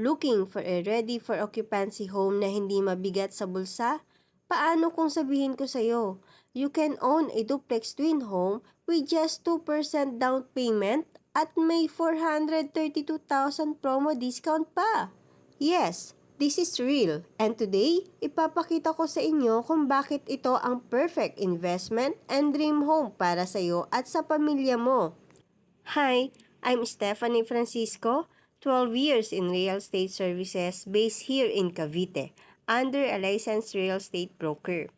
Looking for a ready for occupancy home na hindi mabigat sa bulsa? Paano kung sabihin ko sa'yo, you can own a duplex twin home with just 2% down payment at may 432,000 promo discount pa? Yes, this is real. And today, ipapakita ko sa inyo kung bakit ito ang perfect investment and dream home para sa'yo at sa pamilya mo. Hi, I'm Stephanie Francisco, 12 years in real estate services based here in Cavite, under a licensed real estate broker.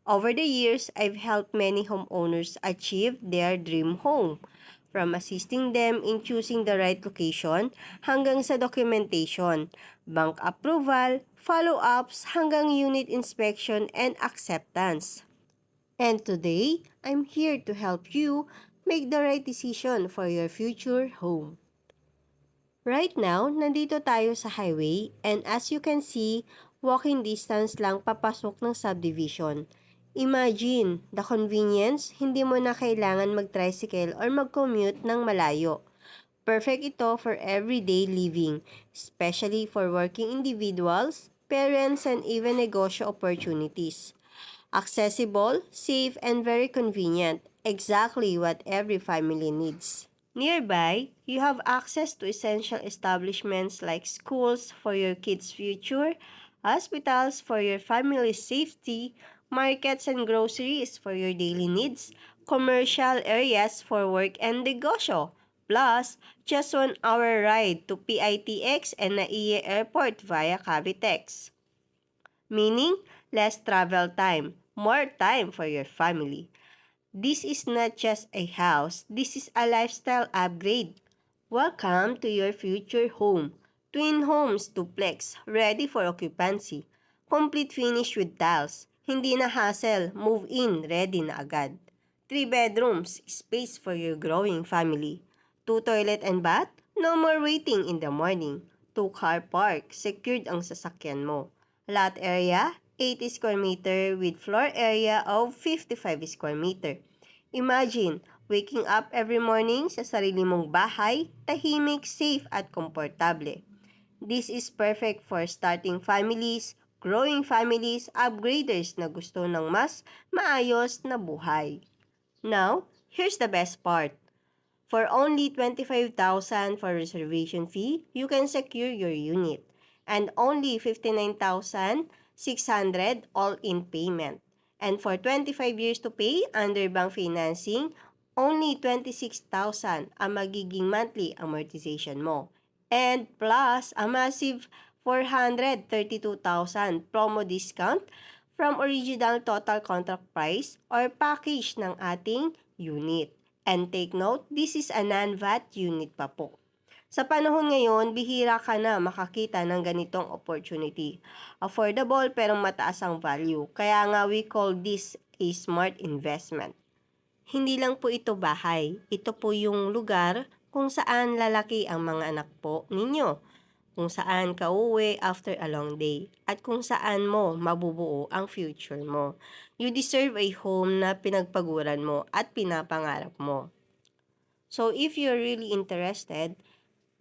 Over the years, I've helped many homeowners achieve their dream home, from assisting them in choosing the right location hanggang sa documentation, bank approval, follow-ups hanggang unit inspection and acceptance. And today, I'm here to help you make the right decision for your future home. Right now, nandito tayo sa highway and as you can see, walking distance lang papasok ng subdivision. Imagine, the convenience, hindi mo na kailangan mag-tricycle or mag-commute ng malayo. Perfect ito for everyday living, especially for working individuals, parents, and even negosyo opportunities. Accessible, safe, and very convenient, exactly what every family needs. Nearby, you have access to essential establishments like schools for your kids' future, hospitals for your family's safety, markets and groceries for your daily needs, commercial areas for work and negosyo, plus just 1 hour ride to PITX and NAIA Airport via Cavitex. Meaning, less travel time, more time for your family. This is not just a house, this is a lifestyle upgrade. Welcome to your future home. Twin homes duplex, ready for occupancy. Complete finish with tiles. Hindi na hassle, move in, ready na agad. 3 bedrooms, space for your growing family. 2 toilet and bath, no more waiting in the morning. 2 car park, secured ang sasakyan mo. Lot area, 80 square meter with floor area of 55 square meter. Imagine, waking up every morning sa sarili mong bahay, tahimik, safe at komportable. This is perfect for starting families, growing families, upgraders na gusto ng mas maayos na buhay. Now, here's the best part. For only 25,000 for reservation fee, you can secure your unit. And only 59,600 all-in payment. And for 25 years to pay under bank financing, only 26,000 ang magiging monthly amortization mo. And plus, a massive 432,000 promo discount from original total contract price or package ng ating unit. And take note, this is a non-VAT unit pa po. Sa panahon ngayon, bihira ka na makakita ng ganitong opportunity. Affordable pero mataas ang value. Kaya nga we call this a smart investment. Hindi lang po ito bahay. Ito po yung lugar kung saan lalaki ang mga anak po ninyo. Kung saan ka uuwi after a long day. At kung saan mo mabubuo ang future mo. You deserve a home na pinagpaguran mo at pinapangarap mo. So if you're really interested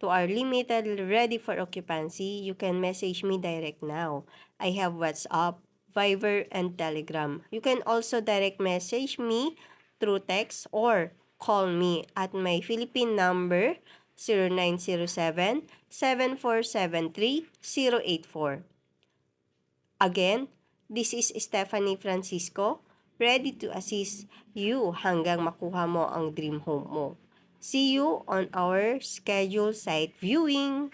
to our limited ready for occupancy, you can message me direct now. I have WhatsApp, Viber, and Telegram. You can also direct message me through text or call me at my Philippine number 0907-7473-084. Again, this is Stephanie Francisco, ready to assist you hanggang makuha mo ang dream home mo. See you on our scheduled site viewing.